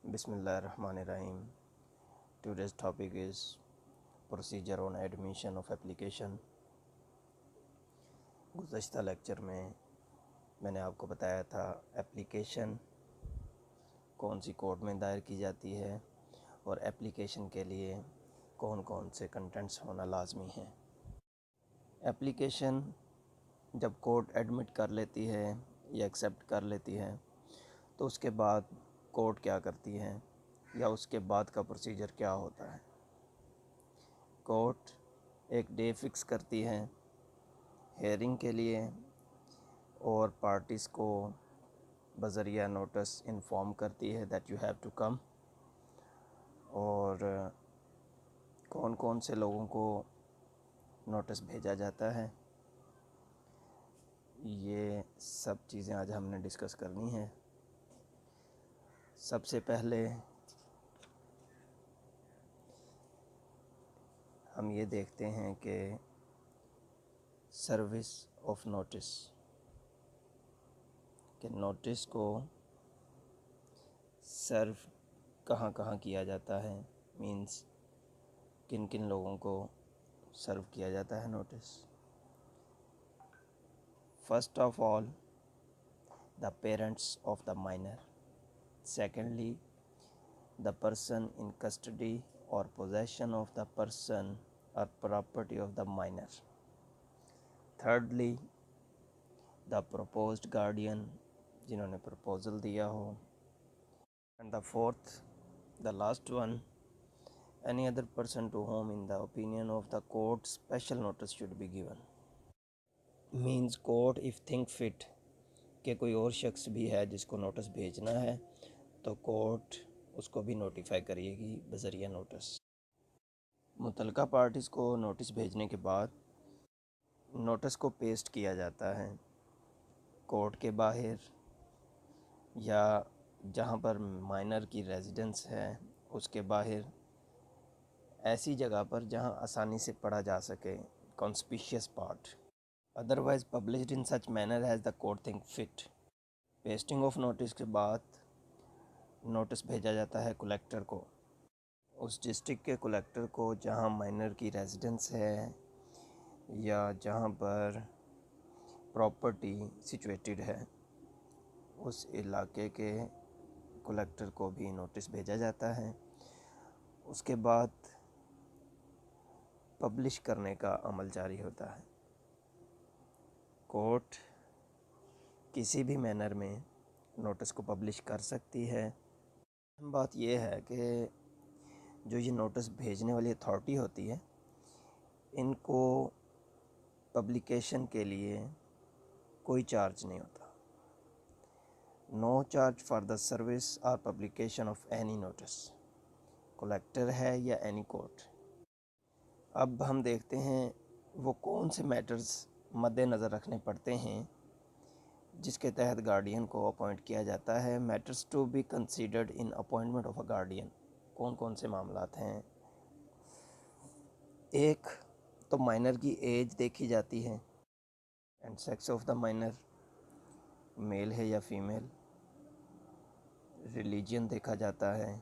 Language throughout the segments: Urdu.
Bismillahirrahmanirrahim. Today's topic is procedure on admission of application. گزشتہ لیکچر میں نے آپ کو بتایا تھا اپلیکیشن کون سی کورٹ میں دائر کی جاتی ہے اور اپلیکیشن کے لیے کون کون سے کنٹینٹس ہونا لازمی ہیں۔ اپلیکیشن جب کورٹ ایڈمٹ کر لیتی ہے یا ایکسیپٹ کر لیتی ہے تو اس کے بعد کورٹ کیا کرتی ہے یا اس کے بعد کا پروسیجر کیا ہوتا ہے۔ کورٹ ایک ڈے فکس کرتی ہے ہیئرنگ کے لیے اور پارٹیز کو بذریعہ نوٹس انفارم کرتی ہے that you have to come, اور کون کون سے لوگوں کو نوٹس بھیجا جاتا ہے، یہ سب چیزیں آج ہم نے ڈسکس کرنی ہیں۔ سب سے پہلے ہم یہ دیکھتے ہیں کہ سروس آف نوٹس، کہ نوٹس کو سرو کہاں کہاں کیا جاتا ہے، مینس کن کن لوگوں کو سرو کیا جاتا ہے notice. First of all the parents of the minor, secondly the person in custody or possession of the person or property of the minor, thirdly the proposed guardian جنہوں نے proposal دیا ہو، and the fourth, the last one, any other person to whom in the opinion of the court special notice should be given. means court if think fit کہ کوئی اور شخص بھی ہے جس کو نوٹس بھیجنا ہے تو کورٹ اس کو بھی نوٹیفائی کرے گی بذریعہ نوٹس۔ متعلقہ پارٹیز کو نوٹس بھیجنے کے بعد نوٹس کو پیسٹ کیا جاتا ہے کورٹ کے باہر یا جہاں پر مائنر کی ریزیڈنس ہے اس کے باہر، ایسی جگہ پر جہاں آسانی سے پڑھا جا سکے، conspicuous part, otherwise published in such manner as the court think fit. Pasting of notice کے بعد نوٹس بھیجا جاتا ہے کلیکٹر کو، اس ڈسٹرکٹ کے کلیکٹر کو جہاں مائنر کی ریزیڈنس ہے یا جہاں پر پراپرٹی سچویٹڈ ہے، اس علاقے کے کلیکٹر کو بھی نوٹس بھیجا جاتا ہے۔ اس کے بعد پبلش کرنے کا عمل جاری ہوتا ہے۔ کورٹ کسی بھی مینر میں نوٹس کو پبلش کر سکتی ہے۔ بات یہ ہے کہ جو یہ نوٹس بھیجنے والی اتھارٹی ہوتی ہے، ان کو پبلیکیشن کے لیے کوئی چارج نہیں ہوتا، no charge for the service اور publication of any notice, collector ہے یا اینی کورٹ۔ اب ہم دیکھتے ہیں وہ کون سے میٹرز مد نظر رکھنے پڑتے ہیں جس کے تحت گارڈین کو اپوائنٹ کیا جاتا ہے۔ Matters to be considered in appointment of a guardian, کون کون سے معاملات ہیں؟ ایک تو مائنر کی ایج دیکھی جاتی ہے، and sex of the minor, male ہے یا فیمیل، ریلیجن دیکھا جاتا ہے۔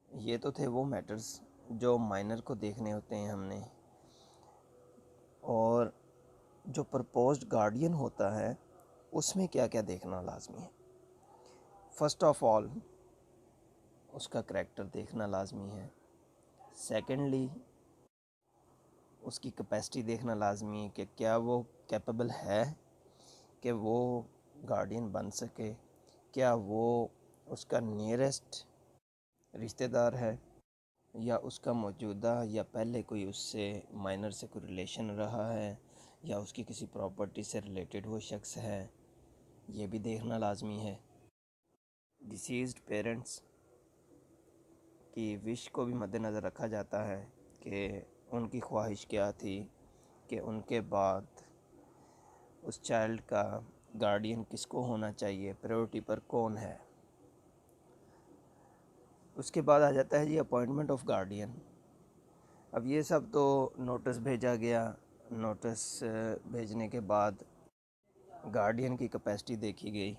یہ تو تھے وہ میٹرز جو مائنر کو دیکھنے ہوتے ہیں ہم نے، اور جو پرپوزڈ گارڈین ہوتا ہے اس میں کیا کیا دیکھنا لازمی ہے۔ فرسٹ آف آل اس کا کریکٹر دیکھنا لازمی ہے، سیکنڈلی اس کی کیپیسٹی دیکھنا لازمی ہے کہ کیا وہ کیپیبل ہے کہ وہ گارڈین بن سکے، کیا وہ اس کا نیئرسٹ رشتہ دار ہے یا اس کا موجودہ یا پہلے کوئی اس سے مائنر سے کوئی ریلیشن رہا ہے یا اس کی کسی پراپرٹی سے ریلیٹڈ وہ شخص ہے، یہ بھی دیکھنا لازمی ہے۔ ڈیسیزڈ پیرنٹس کی وش کو بھی مد نظر رکھا جاتا ہے کہ ان کی خواہش کیا تھی کہ ان کے بعد اس چائلڈ کا گارڈین کس کو ہونا چاہیے، پریورٹی پر کون ہے۔ اس کے بعد آ جاتا ہے جی اپوائنٹمنٹ آف گارڈین۔ اب یہ سب تو نوٹس بھیجا گیا، نوٹس بھیجنے کے بعد گارڈین کی کیپیسٹی دیکھی گئی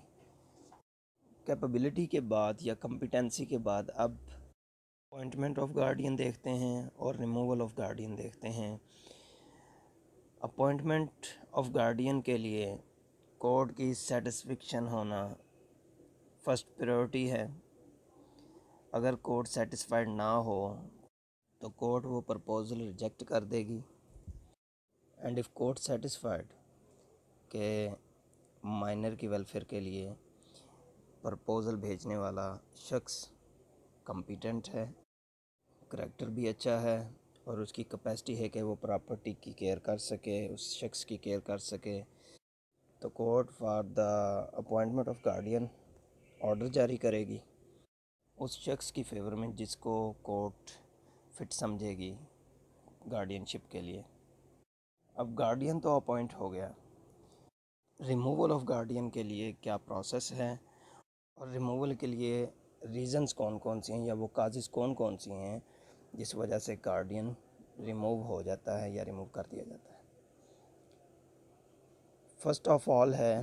کیپیبلٹی کے بعد یا کمپیٹنسی کے بعد اب اپوائنٹمنٹ آف گارڈین دیکھتے ہیں اور ریموول آف گارڈین دیکھتے ہیں۔ اپوائنٹمنٹ آف گارڈین کے لیے کورٹ کی سیٹسفیکشن ہونا فرسٹ پریورٹی ہے۔ اگر کورٹ سیٹسفائیڈ نہ ہو تو کورٹ وہ پرپوزل ریجیکٹ کر دے گی، اینڈ اف کورٹ سیٹسفائیڈ کہ مائنر کی ویلفیئر کے لیے پرپوزل بھیجنے والا شخص کمپیٹنٹ ہے، کریکٹر بھی اچھا ہے اور اس کی کیپیسٹی ہے کہ وہ پراپرٹی کی کیئر کر سکے، اس شخص کی کیئر کر سکے، تو court for the appointment of guardian order جاری کرے گی اس شخص کی فیور میں جس کو کورٹ فٹ سمجھے گی گارڈین شپ کے لیے۔ اب گارڈین تو اپوائنٹ ہو گیا، ریموول آف گارڈین کے لیے کیا پروسیس ہے اور ریموول کے لیے ریزنز کون کون سی ہیں یا وہ کازز کون کون سی ہیں جس وجہ سے گارڈین ریموو ہو جاتا ہے یا ریموو کر دیا جاتا ہے۔ فرسٹ آف آل ہے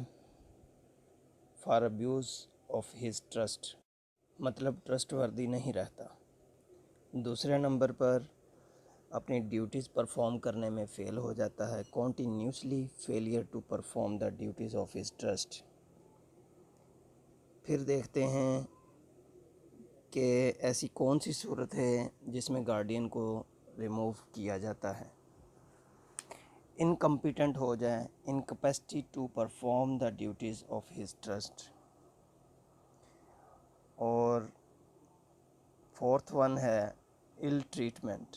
for abuse of his trust, مطلب ٹرسٹ وردی نہیں رہتا۔ دوسرے نمبر پر اپنی ڈیوٹیز پرفارم کرنے میں فیل ہو جاتا ہے، continuously failure to perform the duties of his trust. پھر دیکھتے ہیں کہ ایسی کون سی صورت ہے جس میں گارڈین کو ریموو کیا جاتا ہے۔ انکمپیٹنٹ ہو جائے، incapacity to perform the duties of his trust. اور فورتھ ون ہے ال ٹریٹمنٹ،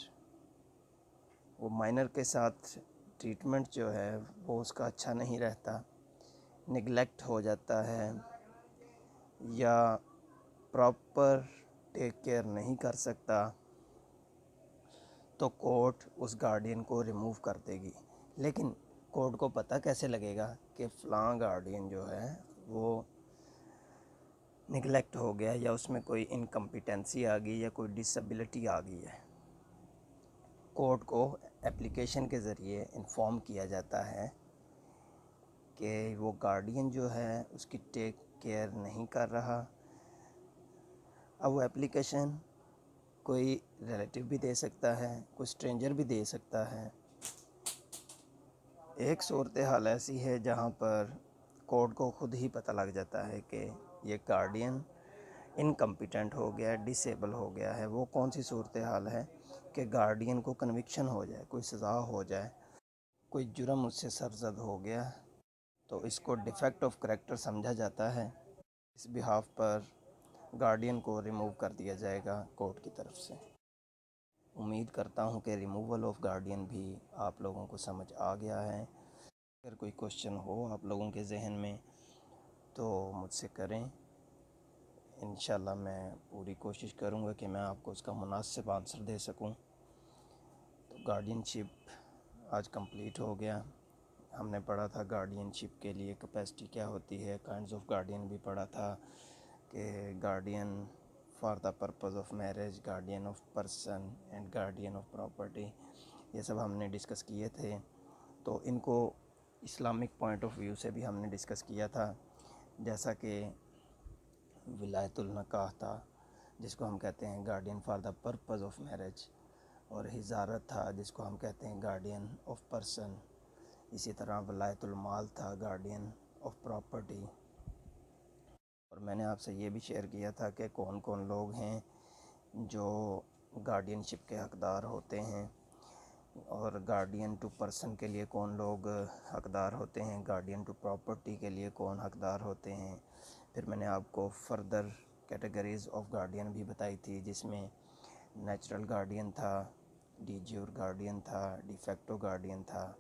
وہ مائنر کے ساتھ ٹریٹمنٹ جو ہے وہ اس کا اچھا نہیں رہتا، نگلیکٹ ہو جاتا ہے یا پراپر ٹیک کیئر نہیں کر سکتا، تو کورٹ اس گارڈین کو ریموو کر دے گی۔ لیکن کورٹ کو پتہ کیسے لگے گا کہ فلاں گارڈین جو ہے وہ نگلیکٹ ہو گیا یا اس میں کوئی انکمپیٹنسی آ گئی یا کوئی ڈسیبلٹی آ گئی ہے؟ کورٹ کو اپلیکیشن کے ذریعے انفارم کیا جاتا ہے کہ وہ گارڈین جو ہے اس کی ٹیک کیئر نہیں کر رہا۔ اب وہ اپلیکیشن کوئی ریلیٹیو بھی دے سکتا ہے، کوئی اسٹرینجر بھی دے سکتا ہے۔ ایک صورتحال ایسی ہے جہاں پر کورٹ کو خود ہی پتہ لگ جاتا ہے کہ یہ گارڈین انکمپیٹنٹ ہو گیا ہے، ڈسیبل ہو گیا ہے۔ وہ کون سی صورتحال ہے کہ گارڈین کو کنوکشن ہو جائے، کوئی سزا ہو جائے، کوئی جرم اس سے سرزد ہو گیا، تو اس کو ڈیفیکٹ آف کریکٹر سمجھا جاتا ہے۔ اس بہاف پر گارڈین کو ریموو کر دیا جائے گا کورٹ کی طرف سے۔ امید کرتا ہوں کہ ریموول آف گارڈین بھی آپ لوگوں کو سمجھ آ گیا ہے۔ اگر کوئی کوشچن ہو آپ لوگوں کے ذہن میں تو مجھ سے کریں، انشاءاللہ میں پوری کوشش کروں گا کہ میں آپ کو اس کا مناسب آنسر دے سکوں۔ تو گارڈین شپ آج کمپلیٹ ہو گیا۔ ہم نے پڑھا تھا گارڈین شپ کے لیے کیپیسٹی کیا ہوتی ہے، کائنڈز آف گارڈین بھی پڑھا تھا کہ guardian for the purpose of marriage, guardian of person and guardian of property, یہ سب ہم نے ڈسکس کیے تھے۔ تو ان کو اسلامک پوائنٹ آف ویو سے بھی ہم نے ڈسکس کیا تھا، جیسا کہ ولایت النکاح تھا جس کو ہم کہتے ہیں guardian for the purpose of marriage, اور حضارت تھا جس کو ہم کہتے ہیں گارڈین آف پرسن، اسی طرح ولایت المال تھا گارڈین آف پراپرٹی۔ اور میں نے آپ سے یہ بھی شیئر کیا تھا کہ کون کون لوگ ہیں جو گارڈین شپ کے حقدار ہوتے ہیں، اور گارڈین ٹو پرسن کے لیے کون لوگ حقدار ہوتے ہیں، گارڈین ٹو پراپرٹی کے لیے کون حقدار ہوتے ہیں۔ پھر میں نے آپ کو فردر کیٹیگریز آف گارڈین بھی بتائی تھی، جس میں نیچرل گارڈین تھا، ڈی جیور گارڈین تھا، ڈی فیکٹو گارڈین تھا،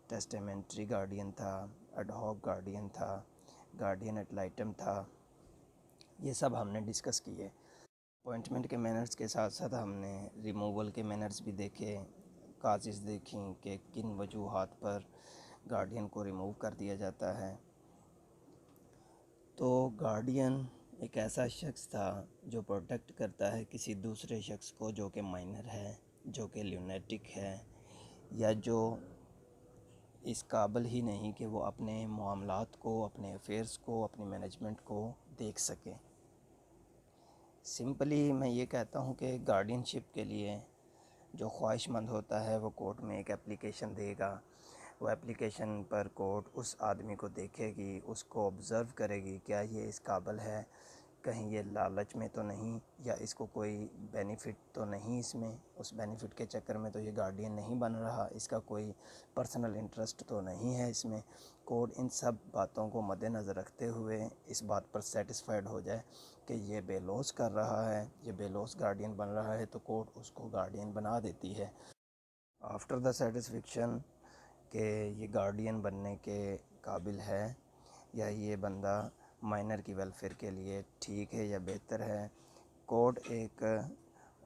ٹیسٹیمنٹری گارڈین تھا، ایڈ ہاک گارڈین تھا، گارڈین ایٹ لائٹم تھا۔ یہ سب ہم نے ڈسکس کیے۔ اپوائنٹمنٹ کے مینرز کے ساتھ ساتھ ہم نے ریموول کے مینرز بھی دیکھے، کازز دیکھیں کہ کن وجوہات پر گارڈین کو ریموو کر دیا جاتا ہے۔ تو گارڈین ایک ایسا شخص تھا جو پروٹیکٹ کرتا ہے کسی دوسرے شخص کو جو کہ مائنر ہے، جو کہ لیونیٹک ہے، یا جو اس قابل ہی نہیں کہ وہ اپنے معاملات کو، اپنے افیئرز کو، اپنی مینجمنٹ کو دیکھ سکے۔ سمپلی میں یہ کہتا ہوں کہ گارڈین شپ کے لیے جو خواہش مند ہوتا ہے وہ کورٹ میں ایک اپلیکیشن دے گا. وہ اپلیکیشن پر کورٹ اس آدمی کو دیکھے گی, اس کو آبزرو کرے گی, کیا یہ اس قابل ہے, کہیں یہ لالچ میں تو نہیں, یا اس کو کوئی بینیفٹ تو نہیں اس میں, اس بینیفٹ کے چکر میں تو یہ گارڈین نہیں بن رہا, اس کا کوئی پرسنل انٹرسٹ تو نہیں ہے اس میں. کورٹ ان سب باتوں کو مد نظر رکھتے ہوئے اس بات پر سیٹسفائیڈ ہو جائے کہ یہ بے لوث کر رہا ہے, یہ بے لوث گارڈین بن رہا ہے, تو کورٹ اس کو گارڈین بنا دیتی ہے. آفٹر دا سیٹسفیکشن کہ یہ گارڈین بننے کے قابل ہے یا یہ بندہ مائنر کی ویلفیئر کے لیے ٹھیک ہے یا بہتر ہے, کورٹ ایک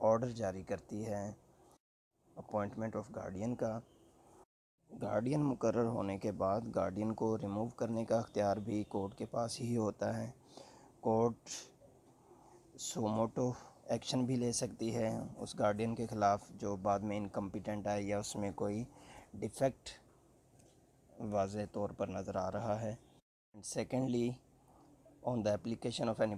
آرڈر جاری کرتی ہے اپوائنٹمنٹ آف گارڈین کا. گارڈین مقرر ہونے کے بعد گارڈین کو ریموو کرنے کا اختیار بھی کورٹ کے پاس ہی ہوتا ہے. کورٹ سوموٹو ایکشن بھی لے سکتی ہے اس گارڈین کے خلاف جو بعد میں انکمپیٹنٹ ہے یا اس میں کوئی ڈیفیکٹ واضح طور پر نظر آ رہا ہے. Secondly, on the application of N